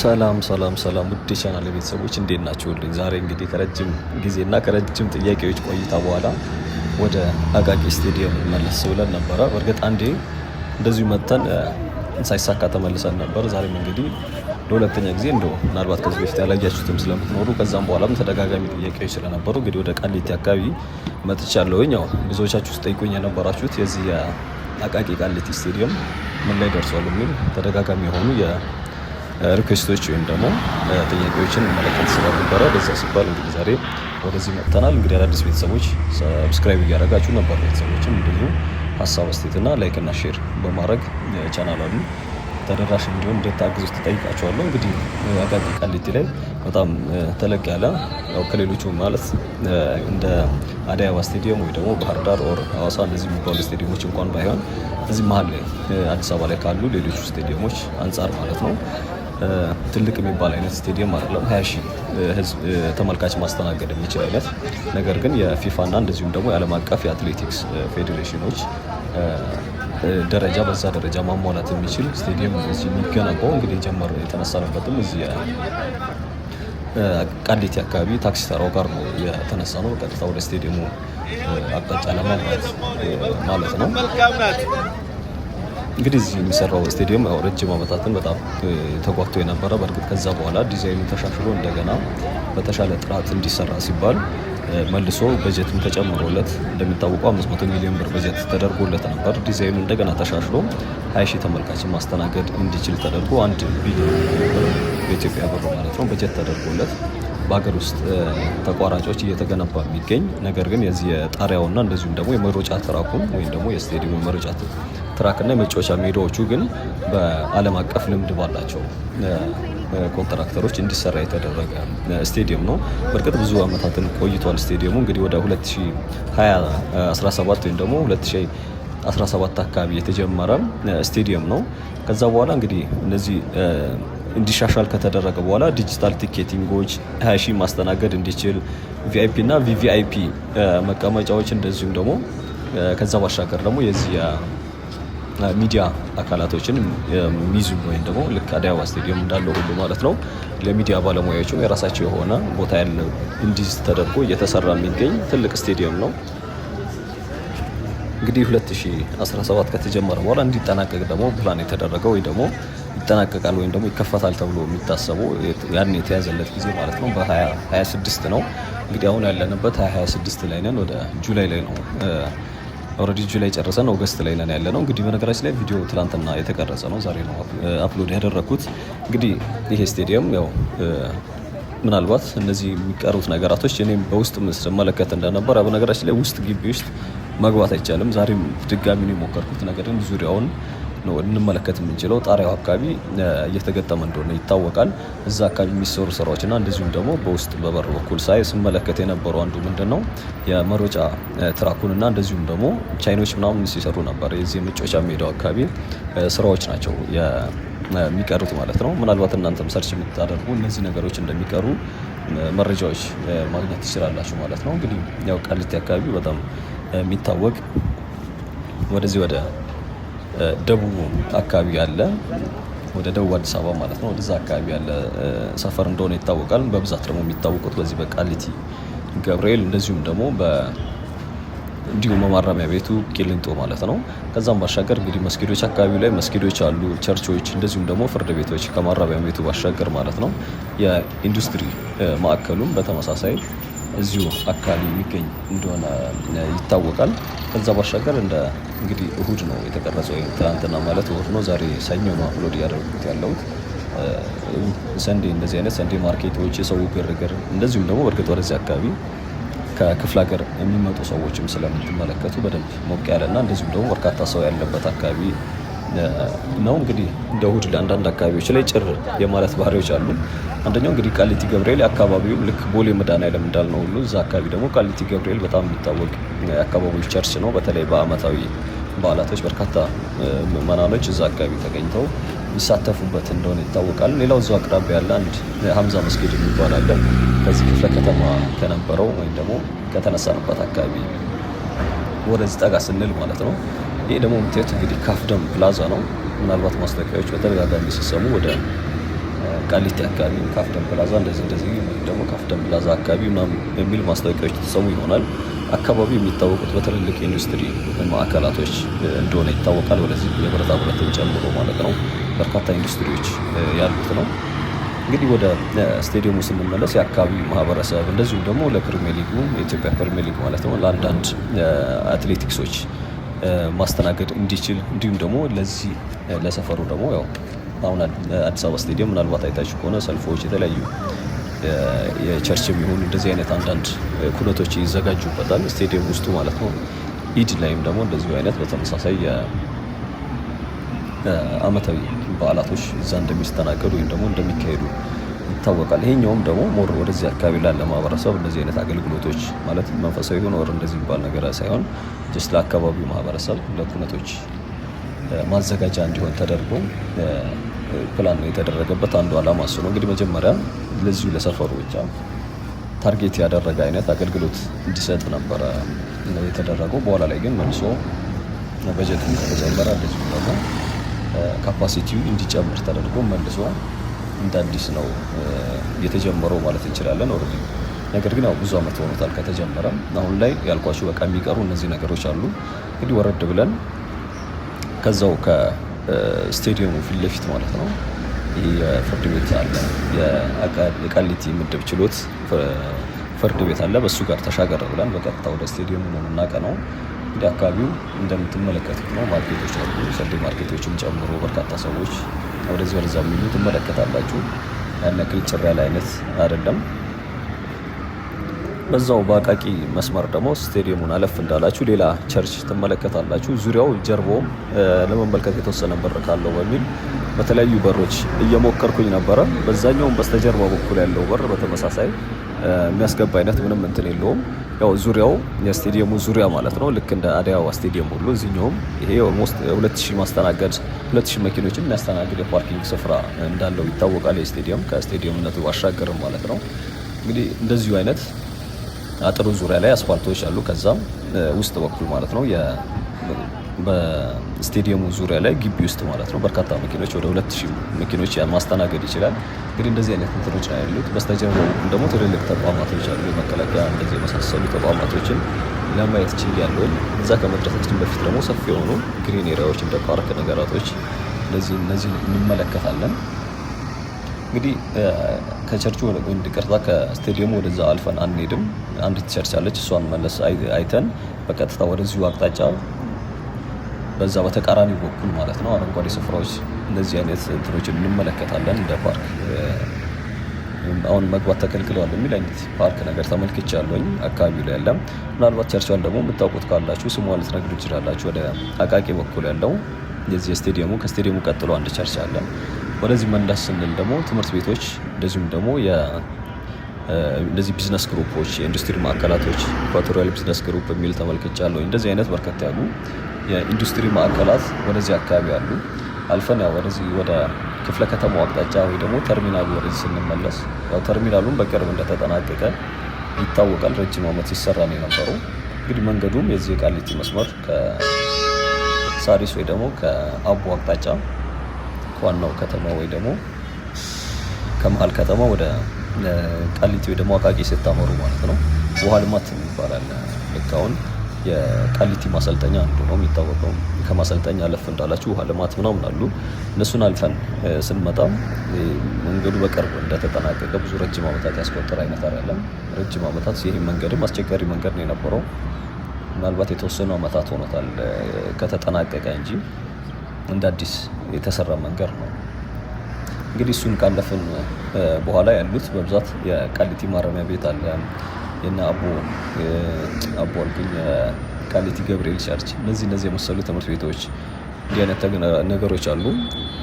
ሰላም ሰላም ሰላም ውድ ቻናል ቤተሰቦች እንዴት ናችሁልኝ? ዛሬ እንግዲህ ከረጅም ጊዜና ከረጅም ጥያቄዎች ቆይታ በኋላ ወደ አቃቂ ስቴዲየም መለስ ብለን ነበረ። በእርግጥ አንዴ እንደዚሁ መጥተን ሳይሳካ ተመልሰን ነበር። ዛሬም እንግዲህ ለሁለተኛ ጊዜ እንደው ምናልባት ከዚህ በፊት ያላያችሁትም ስለምትኖሩ ከዛም በኋላም ተደጋጋሚ ጥያቄዎች ስለነበሩ እንግዲህ ወደ ቃሊቲ አካባቢ መጥቻለሁኝ። ያው ብዙዎቻችሁ ስጠይቁኝ የነበራችሁት የዚህ የአቃቂ ቃሊቲ ስቴዲየም ምን ላይ ደርሷል የሚል ተደጋጋሚ የሆኑ ሪኩዌስቶች ወይም ደግሞ ጥያቄዎችን መለከት ስለነበረ በዛ ሲባል እንግዲህ ዛሬ ወደዚህ መጥተናል። እንግዲህ አዳዲስ ቤተሰቦች ሰብስክራይብ እያደረጋችሁ ነበር። ቤተሰቦችም እንደዚሁ ሀሳብ አስተያየትና ላይክ እና ሼር በማድረግ ቻናሉን ተደራሽ እንዲሆን እንድታግዙት ተጠይቃችኋለሁ። እንግዲህ አቃቂ ቃሊቲ ላይ በጣም ተለቅ ያለ ያው ከሌሎቹ ማለት እንደ አዲስ አበባ ስቴዲየም ወይ ደግሞ ባህር ዳር ኦር ሐዋሳ እንደዚህ የሚባሉ ስቴዲየሞች እንኳን ባይሆን እዚህ መሀል አዲስ አበባ ላይ ካሉ ሌሎቹ ስቴዲየሞች አንጻር ማለት ነው ትልቅ የሚባል አይነት ስቴዲየም አይደለም። 20 ሺህ ህዝብ ተመልካች ማስተናገድ የሚችል አይነት ነገር ግን የፊፋና እንደዚሁም ደግሞ የዓለም አቀፍ የአትሌቲክስ ፌዴሬሽኖች ደረጃ በዛ ደረጃ ማሟላት የሚችል ስቴዲየም እዚህ የሚገነባው እንግዲህ የተነሳንበትም እዚህ ቃሊቲ አካባቢ ታክሲ ተራው ጋር ነው የተነሳ ነው። በቀጥታ ወደ ስቴዲየሙ አቅጣጫ ለማምራት ማለት ነው። እንግዲህ እዚህ የሚሰራው ስቴዲየም ያው ረጅም ዓመታትን በጣም ተጓግቶ የነበረ በእርግጥ ከዛ በኋላ ዲዛይኑ ተሻሽሎ እንደገና በተሻለ ጥራት እንዲሰራ ሲባል መልሶ በጀትም ተጨምሮለት እንደሚታወቀው 500 ሚሊዮን ብር በጀት ተደርጎለት ነበር። ዲዛይኑ እንደገና ተሻሽሎ 20 ሺህ ተመልካችን ማስተናገድ እንዲችል ተደርጎ 1 ቢሊዮን ብር በኢትዮጵያ ብር ማለት ነው በጀት ተደርጎለት በሀገር ውስጥ ተቋራጮች እየተገነባ የሚገኝ ነገር ግን የዚህ የጣሪያውና እንደዚሁም ደግሞ የመሮጫ ትራኩን ወይም ደግሞ የስቴዲየሙ የመሮጫ ትራክና የመጫወቻ ሜዳዎቹ ግን በዓለም አቀፍ ልምድ ባላቸው ኮንትራክተሮች እንዲሰራ የተደረገ ስቴዲየም ነው። በእርግጥ ብዙ ዓመታትን ቆይቷል። ስቴዲየሙ እንግዲህ ወደ 2017 ወይም ደግሞ 2017 አካባቢ የተጀመረ ስቴዲየም ነው። ከዛ በኋላ እንግዲህ እነዚህ እንዲሻሻል ከተደረገ በኋላ ዲጂታል ቲኬቲንጎች 20 ሺህ ማስተናገድ እንዲችል ቪአይፒ እና ቪቪአይፒ መቀመጫዎች እንደዚሁም ደግሞ ከዛ ባሻገር ደግሞ የዚህ ሚዲያ አካላቶችን የሚይዙ ወይም ደግሞ ልክ አዲስ አበባ ስቴዲየም እንዳለው ሁሉ ማለት ነው ለሚዲያ ባለሙያዎችም የራሳቸው የሆነ ቦታ ያለው እንዲዝ ተደርጎ እየተሰራ የሚገኝ ትልቅ ስቴዲየም ነው። እንግዲህ 2017 ከተጀመረ በኋላ እንዲጠናቀቅ ደግሞ ፕላን የተደረገው ወይ ደግሞ ይጠናቀቃል ወይም ደግሞ ይከፈታል ተብሎ የሚታሰበው ያን የተያዘለት ጊዜ ማለት ነው በ2026 ነው። እንግዲህ አሁን ያለንበት 2026 ላይ ነን። ወደ ጁላይ ላይ ነው ኦልሬዲ ጁላይ ጨርሰን ኦገስት ላይ ነን ያለ ነው። እንግዲህ በነገራችን ላይ ቪዲዮ ትላንትና የተቀረጸ ነው፣ ዛሬ ነው አፕሎድ ያደረኩት። እንግዲህ ይሄ ስቴዲየም ያው ምናልባት እነዚህ የሚቀሩት ነገራቶች እኔም በውስጥ ስመለከት እንደነበር በነገራችን ላይ ውስጥ ግቢ ውስጥ መግባት አይቻልም። ዛሬም ድጋሚ ነው የሞከርኩት፣ ነገር ግን ዙሪያውን ነው እንመለከት የምንችለው። ጣሪያው አካባቢ እየተገጠመ እንደሆነ ይታወቃል። እዛ አካባቢ የሚሰሩ ስራዎች እና እንደዚሁም ደግሞ በውስጥ በበር በኩል ሳይ ስመለከት የነበረው አንዱ ምንድን ነው የመሮጫ ትራኩን እና እንደዚሁም ደግሞ ቻይኖች ምናምን ሲሰሩ ነበር። የዚህ የመጫወቻ ሜዳው አካባቢ ስራዎች ናቸው የሚቀሩት ማለት ነው። ምናልባት እናንተም ሰርች የምታደርጉ እነዚህ ነገሮች እንደሚቀሩ መረጃዎች ማግኘት ትችላላችሁ ማለት ነው። እንግዲህ ያው ቃሊቲ አካባቢ በጣም የሚታወቅ ወደዚህ ወደ ደቡብ አካባቢ ያለ ወደ ደቡብ አዲስ አበባ ማለት ነው ወደዛ አካባቢ ያለ ሰፈር እንደሆነ ይታወቃል። በብዛት ደግሞ የሚታወቁት በዚህ በቃሊቲ ገብርኤል እንደዚሁም ደግሞ እንዲሁም በማረሚያ ቤቱ ቂሊንጦ ማለት ነው። ከዛም ባሻገር እንግዲህ መስጊዶች አካባቢ ላይ መስጊዶች አሉ፣ ቸርቾች እንደዚሁም ደግሞ ፍርድ ቤቶች ከማረሚያ ቤቱ ባሻገር ማለት ነው። የኢንዱስትሪ ማዕከሉም በተመሳሳይ እዚሁ አካባቢ የሚገኝ እንደሆነ ይታወቃል። ከዛ ባሻገር እንግዲህ እሁድ ነው የተቀረጸው፣ ትናንትና ማለት እሁድ ነው። ዛሬ ሰኞ ነው አፕሎድ እያደረጉት ያለሁት። ሰንዴ እንደዚህ አይነት ሰንዴ ማርኬቶች፣ የሰው ግርግር እንደዚሁም ደግሞ በእርግጥ ወደዚህ አካባቢ ከክፍለ ሀገር የሚመጡ ሰዎችም ስለምትመለከቱ በደንብ ሞቅ ያለና እንደዚሁም ደግሞ በርካታ ሰው ያለበት አካባቢ ነው። እንግዲህ እንደ እሁድ ለአንዳንድ አካባቢዎች ላይ ጭር የማለት ባህሪዎች አሉ። አንደኛው እንግዲህ ቃሊቲ ገብርኤል አካባቢው ልክ ቦሌ መድኃኔዓለም እንዳልነው ሁሉ እዛ አካባቢ ደግሞ ቃሊቲ ገብርኤል በጣም የሚታወቅ የአካባቢው ቸርች ነው። በተለይ በዓመታዊ በዓላቶች በርካታ ምዕመናኖች እዛ አካባቢ ተገኝተው ይሳተፉበት እንደሆነ ይታወቃል። ሌላው እዛው አቅራቢያ ያለ አንድ ሀምዛ መስጊድ የሚባል አለ። ከዚህ ክፍለ ከተማ ከነበረው ወይም ደግሞ ከተነሳንበት አካባቢ ወደዚህ ጠጋ ስንል ማለት ነው። ይሄ ደግሞ የምታዩት እንግዲህ ካፍደም ፕላዛ ነው። ምናልባት ማስታወቂያዎች በተደጋጋሚ ሲሰሙ ወደ ቃሊቲ አካባቢ ካፍደን ፕላዛ እንደዚህ ደግሞ ካፍደን ፕላዛ አካባቢ ምናምን የሚል ማስታወቂያዎች ተሰሙ ይሆናል። አካባቢው የሚታወቁት በትልልቅ ኢንዱስትሪ ማዕከላቶች እንደሆነ ይታወቃል። ወደዚህ የብረታ ብረትን ጨምሮ ማለት ነው በርካታ ኢንዱስትሪዎች ያሉት ነው። እንግዲህ ወደ ስቴዲየሙ ስንመለስ የአካባቢው ማህበረሰብ እንደዚሁም ደግሞ ለፕሪሚየር ሊጉ የኢትዮጵያ ፕሪሚየር ሊግ ማለት ነው ለአንዳንድ አትሌቲክሶች ማስተናገድ እንዲችል እንዲሁም ደግሞ ለዚህ ለሰፈሩ ደግሞ ያው አሁን አዲስ አበባ ስቴዲየም ምናልባት አይታችሁ ከሆነ ሰልፎች፣ የተለያዩ የቸርች የሚሆኑ እንደዚህ አይነት አንዳንድ ኩነቶች ይዘጋጁበታል ስቴዲየም ውስጡ ማለት ነው። ኢድ ላይም ደግሞ እንደዚሁ አይነት በተመሳሳይ አመታዊ በዓላቶች እዛ እንደሚስተናገዱ ወይም ደግሞ እንደሚካሄዱ ይታወቃል። ይሄኛውም ደግሞ ሞር ወደዚህ አካባቢ ላለ ማህበረሰብ እንደዚህ አይነት አገልግሎቶች ማለት መንፈሳዊ ሆነ ወር እንደዚህ የሚባል ነገር ሳይሆን ጀስት ለአካባቢው ማህበረሰብ ለኩነቶች ማዘጋጃ እንዲሆን ተደርጎ ፕላን ነው የተደረገበት። አንዱ ዓላማ እሱ ነው። እንግዲህ መጀመሪያ ለዚሁ ለሰፈሩ ብቻ ታርጌት ያደረገ አይነት አገልግሎት እንዲሰጥ ነበረ የተደረገው። በኋላ ላይ ግን መልሶ በጀቱ ከተጨመረ እንደዚሁ ደግሞ ካፓሲቲው እንዲጨምር ተደርጎ መልሶ እንደ አዲስ ነው የተጀመረው ማለት እንችላለን። ኦልሬዲ ነገር ግን ያው ብዙ አመት ሆኖታል ከተጀመረ። አሁን ላይ ያልኳችሁ በቃ የሚቀሩ እነዚህ ነገሮች አሉ። እንግዲህ ወረድ ብለን ከዛው ከስቴዲየሙ ፊት ለፊት ማለት ነው ይሄ የፍርድ ቤት አለ፣ የቃሊቲ ምድብ ችሎት ፍርድ ቤት አለ። በሱ ጋር ተሻገረ ብለን በቀጥታ ወደ ስቴዲየሙ ነው የምናቀነው። እንግዲህ አካባቢው እንደምትመለከቱት ነው። ማርኬቶች አሉ፣ ሰንዴ ማርኬቶችን ጨምሮ በርካታ ሰዎች ወደዚህ ወደዛ የሚሉ ትመለከታላችሁ። ያን ያክል ጭር ያለ አይነት አይደለም። በዛው በአቃቂ መስመር ደግሞ ስቴዲየሙን አለፍ እንዳላችሁ ሌላ ቸርች ትመለከታላችሁ። ዙሪያው ጀርባውም ለመመልከት የተወሰነ በር ካለው በሚል በተለያዩ በሮች እየሞከርኩኝ ነበረ። በዛኛውም በስተጀርባ በኩል ያለው በር በተመሳሳይ የሚያስገባ አይነት ምንም እንትን የለውም። ያው ዙሪያው የስቴዲየሙ ዙሪያ ማለት ነው ልክ እንደ አዲስ አበባ ስቴዲየም ሁሉ እዚህኛውም ይሄ ኦልሞስት 2000 ማስተናገድ 2000 መኪኖችን የሚያስተናግድ የፓርኪንግ ስፍራ እንዳለው ይታወቃል። የስቴዲየም ከስቴዲየምነቱ ባሻገርም ማለት ነው። እንግዲህ እንደዚሁ አይነት አጥሩ ዙሪያ ላይ አስፋልቶች አሉ። ከዛም ውስጥ በኩል ማለት ነው በስቴዲየሙ ዙሪያ ላይ ግቢ ውስጥ ማለት ነው በርካታ መኪኖች ወደ 2000 መኪኖች ማስተናገድ ይችላል። እንግዲህ እንደዚህ አይነት እንትኖች ነው ያሉት። በስተጀርባው ደግሞ ትልልቅ ተቋማቶች አሉ። የመከላከያ እንደዚህ የመሳሰሉ ተቋማቶችን ለማየት ችያለሁ። እዛ ከመድረሳችን በፊት ደግሞ ሰፊ የሆኑ ግሪን ኤሪያዎች እንደ ፓርክ ነገራቶች እነዚህ እንመለከታለን። እንግዲህ ከቸርቹ እንዲቀርታ ከስቴዲየሙ ወደዛ አልፈን አንሄድም። አንዲት ቸርች አለች። እሷን መለስ አይተን በቀጥታ ወደዚሁ አቅጣጫ በዛ በተቃራኒ በኩል ማለት ነው አረንጓዴ ስፍራዎች እንደዚህ አይነት እንትኖችን እንመለከታለን። እንደ ፓርክ አሁን መግባት ተከልክለዋል የሚል አይነት ፓርክ ነገር ተመልክቻለሁኝ አካባቢው ላይ ያለም። ምናልባት ቸርቿን ደግሞ የምታውቁት ካላችሁ ስሟን ልትነግሩ ይችላላችሁ። ወደ አቃቂ በኩል ያለው የዚህ ስቴዲየሙ ከስቴዲየሙ ቀጥሎ አንድ ቸርች አለ። ወደዚህ መንዳስ ስንል ደግሞ ትምህርት ቤቶች እንደዚሁም ደግሞ እንደዚህ ቢዝነስ ግሩፖች፣ የኢንዱስትሪ ማዕከላቶች ኢኳቶሪያል ቢዝነስ ግሩፕ የሚል ተመልክቻለሁ። እንደዚህ አይነት በርከት ያሉ የኢንዱስትሪ ማዕከላት ወደዚህ አካባቢ አሉ። አልፈን ያው ወደዚህ ወደ ክፍለ ከተማው አቅጣጫ ወይ ደግሞ ተርሚናሉ ወደዚህ ስንመለስ ያው ተርሚናሉን በቅርብ እንደተጠናቀቀ ይታወቃል። ረጅም ዓመት ሲሰራ ነው የነበረው። እንግዲህ መንገዱም የዚህ የቃሊቲ መስመር ከሳሪስ ወይ ደግሞ ከአቦ አቅጣጫ ከዋናው ከተማ ወይ ደግሞ ከመሀል ከተማ ወደ ቃሊቲ ወይ ደግሞ አቃቂ ስታመሩ ማለት ነው ውሃ ልማት ይባላል። ልክ አሁን የቃሊቲ ማሰልጠኛ አንዱ ነው የሚታወቀው። ከማሰልጠኛ አለፍ እንዳላችሁ ውሃ ልማት ምናምን አሉ። እነሱን አልፈን ስንመጣ መንገዱ በቅርብ እንደተጠናቀቀ ብዙ ረጅም ዓመታት ያስቆጠረ አይነት አይደለም። ረጅም ዓመታት ይህ መንገድም አስቸጋሪ መንገድ ነው የነበረው። ምናልባት የተወሰኑ ዓመታት ሆኖታል ከተጠናቀቀ እንጂ እንደ አዲስ የተሰራ መንገድ ነው። እንግዲህ እሱን ካለፍን በኋላ ያሉት በብዛት የቃሊቲ ማረሚያ ቤት አለ፣ የና አቦ አልኩኝ፣ የቃሊቲ ገብርኤል ቸርች፣ እነዚህ የመሰሉ ትምህርት ቤቶች እንዲህ አይነት ነገሮች አሉ።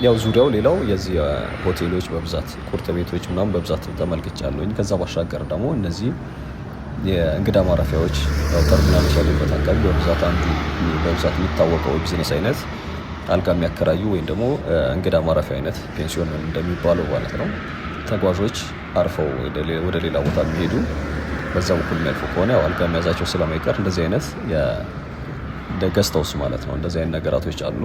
ያው ዙሪያው ሌላው የዚህ ሆቴሎች በብዛት ቁርጥ ቤቶች ምናምን በብዛት ተመልክቻለሁኝ። ከዛ ባሻገር ደግሞ እነዚህ የእንግዳ ማረፊያዎች ያው ተርሚናሎች ያሉበት አካባቢ በብዛት አንዱ በብዛት የሚታወቀው ቢዝነስ አይነት አልጋ የሚያከራዩ ወይም ደግሞ እንግዳ ማረፊያ አይነት ፔንሲዮን እንደሚባለው ማለት ነው። ተጓዦች አርፈው ወደ ሌላ ቦታ የሚሄዱ በዛ በኩል የሚያልፉ ከሆነ ያው አልጋ የሚያዛቸው ስለማይቀር እንደዚህ አይነት እንደ ገስት ሃውስ ማለት ነው እንደዚህ አይነት ነገራቶች አሉ።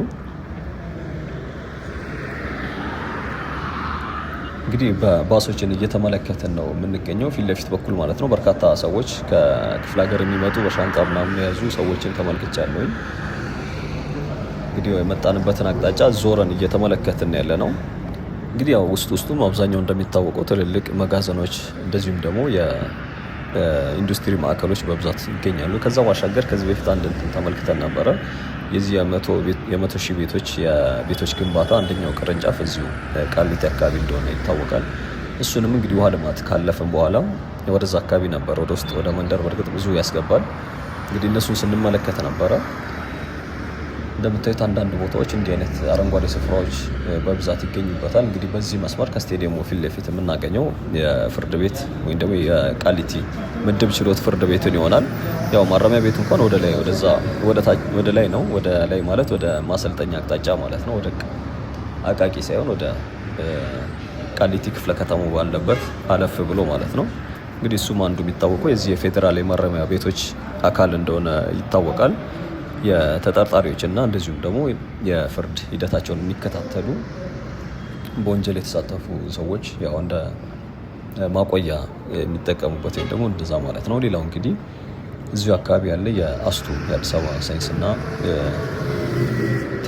እንግዲህ በባሶችን እየተመለከትን ነው የምንገኘው ፊት ለፊት በኩል ማለት ነው። በርካታ ሰዎች ከክፍለ ሀገር የሚመጡ በሻንጣ ምናምን የያዙ ሰዎችን ተመልክቻለሁ። እንግዲህ የመጣንበትን አቅጣጫ ዞረን እየተመለከትን ያለ ነው። እንግዲህ ያው ውስጡም አብዛኛው እንደሚታወቀው ትልልቅ መጋዘኖች እንደዚሁም ደግሞ የኢንዱስትሪ ማዕከሎች በብዛት ይገኛሉ። ከዛ ባሻገር ከዚህ በፊት አንድ እንትን ተመልክተን ነበረ። የዚህ የመቶ ሺህ የቤቶች ግንባታ አንደኛው ቅርንጫፍ እዚሁ ቃሊቲ አካባቢ እንደሆነ ይታወቃል። እሱንም እንግዲህ ውሃ ልማት ካለፈን በኋላ ወደዛ አካባቢ ነበር፣ ወደ ውስጥ ወደ መንደር በእርግጥ ብዙ ያስገባል። እንግዲህ እነሱን ስንመለከት ነበረ። እንደምታዩት አንዳንድ ቦታዎች እንዲህ አይነት አረንጓዴ ስፍራዎች በብዛት ይገኙበታል። እንግዲህ በዚህ መስመር ከስቴዲየሙ ፊት ለፊት የምናገኘው የፍርድ ቤት ወይም ደግሞ የቃሊቲ ምድብ ችሎት ፍርድ ቤትን ይሆናል። ያው ማረሚያ ቤቱ እንኳን ወደ ላይ ነው። ወደ ላይ ማለት ወደ ማሰልጠኛ አቅጣጫ ማለት ነው። ወደ አቃቂ ሳይሆን ወደ ቃሊቲ ክፍለ ከተማው ባለበት አለፍ ብሎ ማለት ነው። እንግዲህ እሱም አንዱ የሚታወቀው የዚህ የፌዴራል የማረሚያ ቤቶች አካል እንደሆነ ይታወቃል። የተጠርጣሪዎች እና እንደዚሁም ደግሞ የፍርድ ሂደታቸውን የሚከታተሉ በወንጀል የተሳተፉ ሰዎች ያው እንደ ማቆያ የሚጠቀሙበት ወይም ደግሞ እንደዛ ማለት ነው። ሌላው እንግዲህ እዚሁ አካባቢ ያለ የአስቱ የአዲስ አበባ ሳይንስና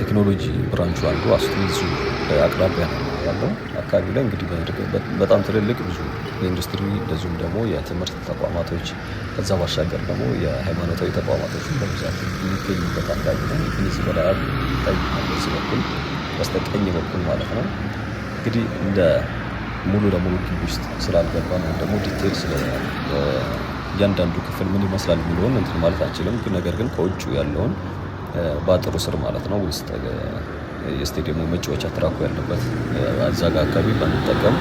ቴክኖሎጂ ብራንቹ አንዱ አስቱ እዚሁ አቅራቢያ ነው ያለው አካባቢ ላይ እንግዲህ በጣም ትልልቅ ብዙ የኢንዱስትሪ እንደዚሁም ደግሞ የትምህርት ተቋማቶች ከዛ ባሻገር ደግሞ የሃይማኖታዊ ተቋማቶች በብዛት የሚገኙበት አካባቢ ነው። እዚህ በላይ በዚህ በኩል በስተቀኝ በኩል ማለት ነው። እንግዲህ እንደ ሙሉ ለሙሉ ግቢ ውስጥ ስላልገባ ነው ደግሞ ዲቴል ስለ እያንዳንዱ ክፍል ምን ይመስላል የሚለውን እንትን ማለት አንችልም። ነገር ግን ከውጭ ያለውን በአጥሩ ስር ማለት ነው ውስጥ የስቴዲየሙ መጫወቻ ትራኩ ያለበት አዛጋ አካባቢ በመጠቀም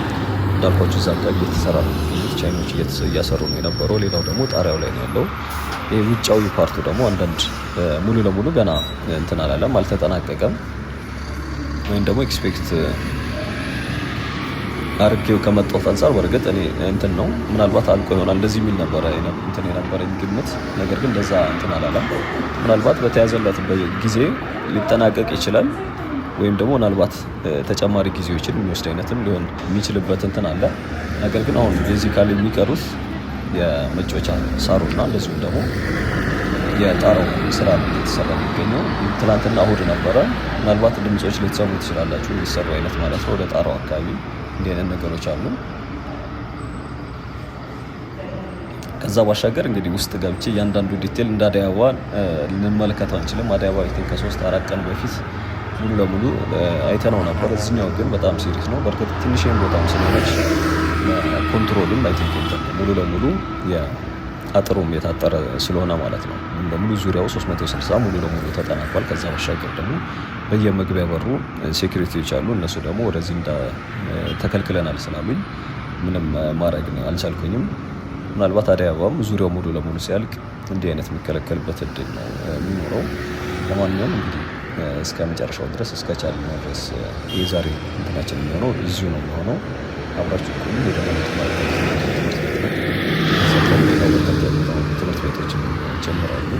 እንዳልኳችሁ እዛ አካባቢ እየተሰራ ነው የሚገኙት። ቻይኖች እያሰሩ ነው የነበረው። ሌላው ደግሞ ጣሪያው ላይ ነው ያለው። ውጫዊ ፓርቱ ደግሞ አንዳንድ ሙሉ ለሙሉ ገና እንትን አላለም፣ አልተጠናቀቀም። ወይም ደግሞ ኤክስፔክት አርጌው ከመጣሁት አንጻር በእርግጥ እኔ እንትን ነው ምናልባት አልቆ ይሆናል እንደዚህ የሚል ነበረ እንትን የነበረኝ ግምት። ነገር ግን እንደዛ እንትን አላለም። ምናልባት በተያዘለት ጊዜ ሊጠናቀቅ ይችላል ወይም ደግሞ ምናልባት ተጨማሪ ጊዜዎችን የሚወስድ አይነትም ሊሆን የሚችልበት እንትን አለ። ነገር ግን አሁን ቤዚካሊ የሚቀሩት የመጫወቻ ሳሩና እንደዚሁም ደግሞ የጣራው ስራ የተሰራ የሚገኘው ትናንትና እሁድ ነበረ። ምናልባት ድምጾች ልትሰሙ ትችላላችሁ የሚሰሩ አይነት ማለት ነው። ወደ ጣራው አካባቢ እንዲህ አይነት ነገሮች አሉ። ከዛ ባሻገር እንግዲህ ውስጥ ገብቼ እያንዳንዱ ዲቴል እንደ አዲስ አበባ ልንመለከተው አንችልም። አዲስ አበባ ከ3-4 ቀን በፊት ሙሉ ለሙሉ አይተነው ነበር። እዚህኛው ግን በጣም ሲሪየስ ነው። በእርግጥ ትንሽም ቦታም ስለሆነች ኮንትሮልም አይ ቲንክ ሙሉ ለሙሉ አጥሩም የታጠረ ስለሆነ ማለት ነው። ሙሉ ለሙሉ ዙሪያው 360 ሙሉ ለሙሉ ተጠናቋል። ከዛ ባሻገር ደግሞ በየመግቢያ በሩ ሴኩሪቲዎች አሉ። እነሱ ደግሞ ወደዚህ ተከልክለናል ስላሉኝ ምንም ማድረግ አልቻልኩኝም። ምናልባት አዲስ አበባም ዙሪያው ሙሉ ለሙሉ ሲያልቅ እንዲህ አይነት የሚከለከልበት እድል ነው የሚኖረው። ለማንኛውም እንግዲህ እስከ መጨረሻው ድረስ እስከ ቻልነው ድረስ የዛሬ እንትናችን የሚሆነው እዚሁ ነው የሚሆነው። አብራችሁ ቆዩ። ትምህርት ቤቶችን ጀምራሉ።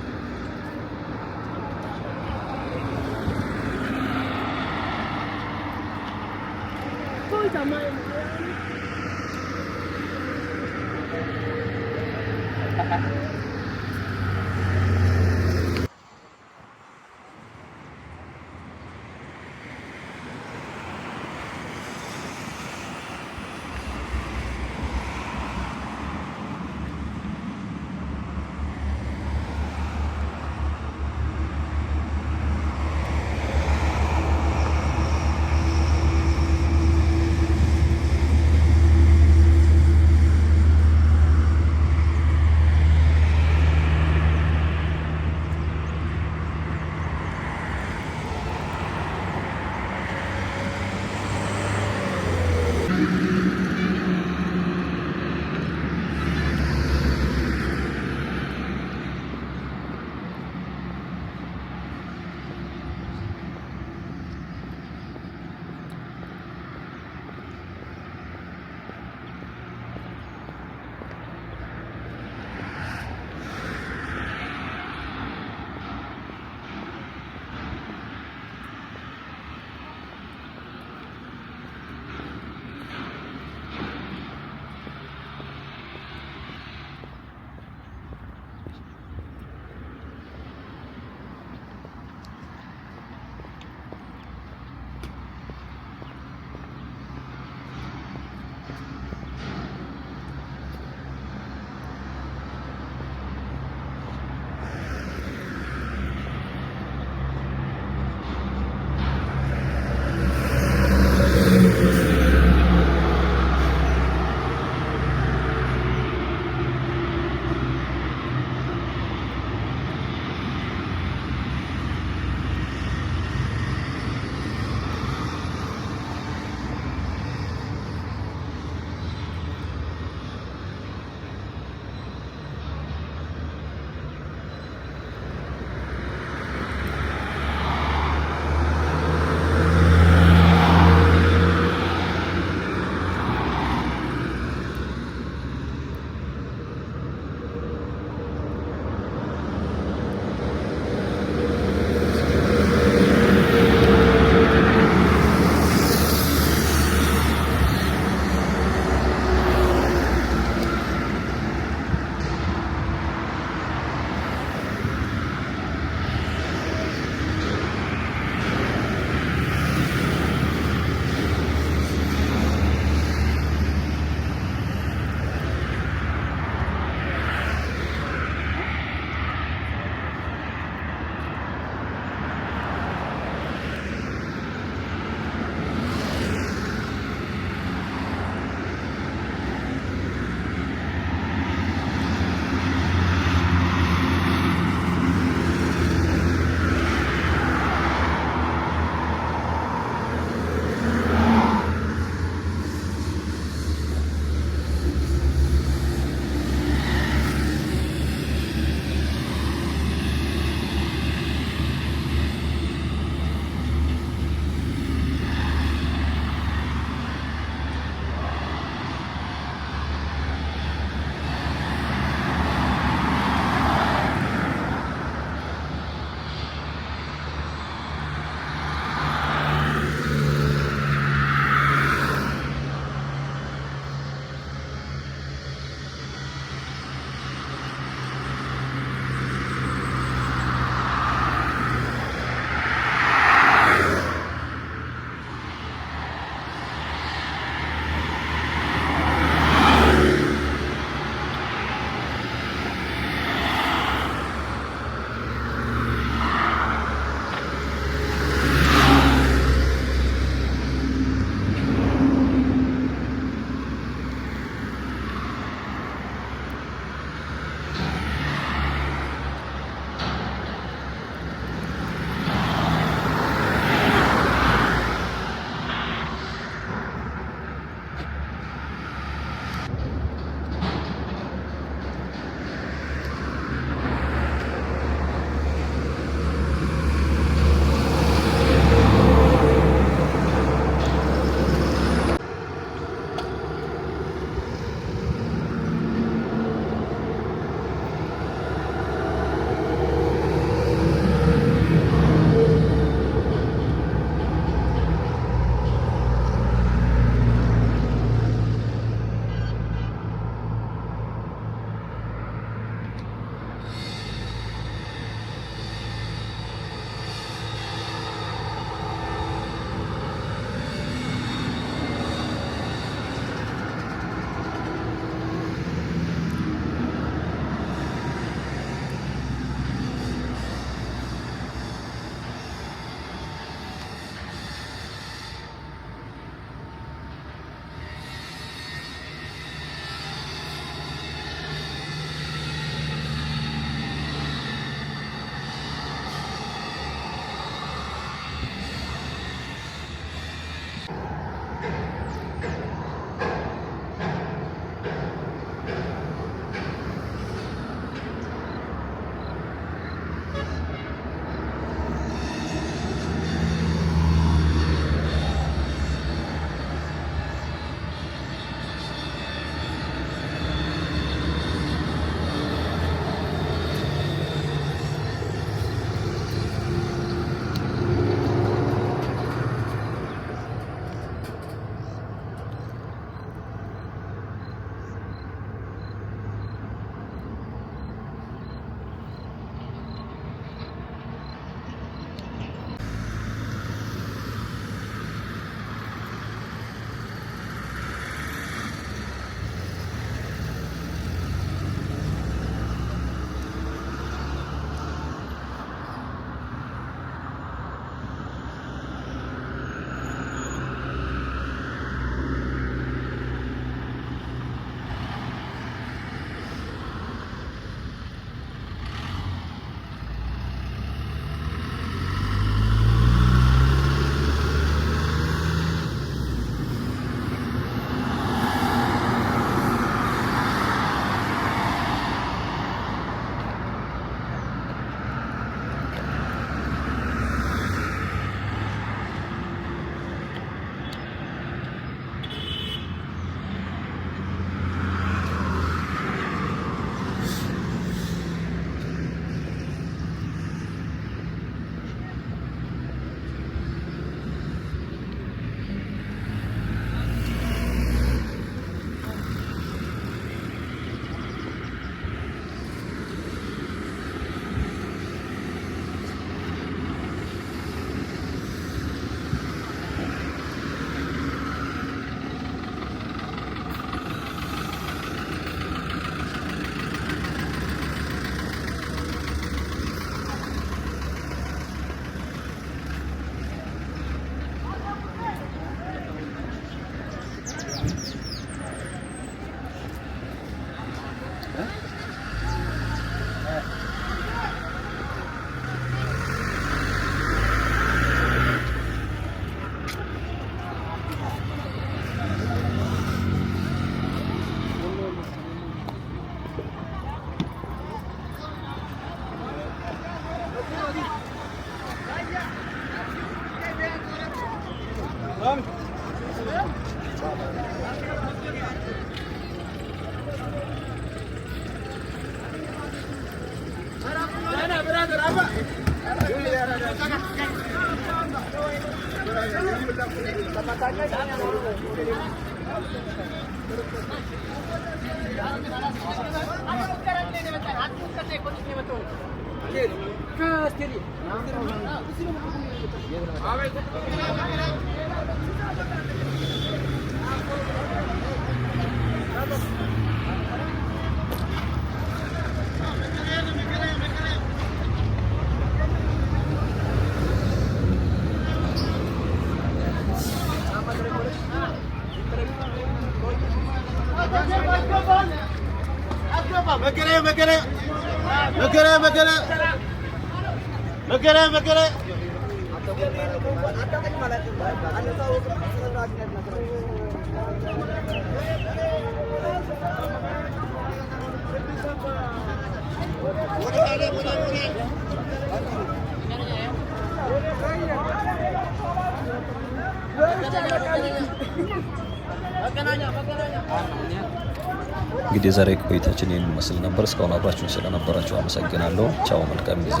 እንግዲህ ዛሬ ቆይታችን ይህን መስል ነበር። እስካሁን አብራችሁን ስለነበራችሁ አመሰግናለሁ። ቻው፣ መልካም ጊዜ።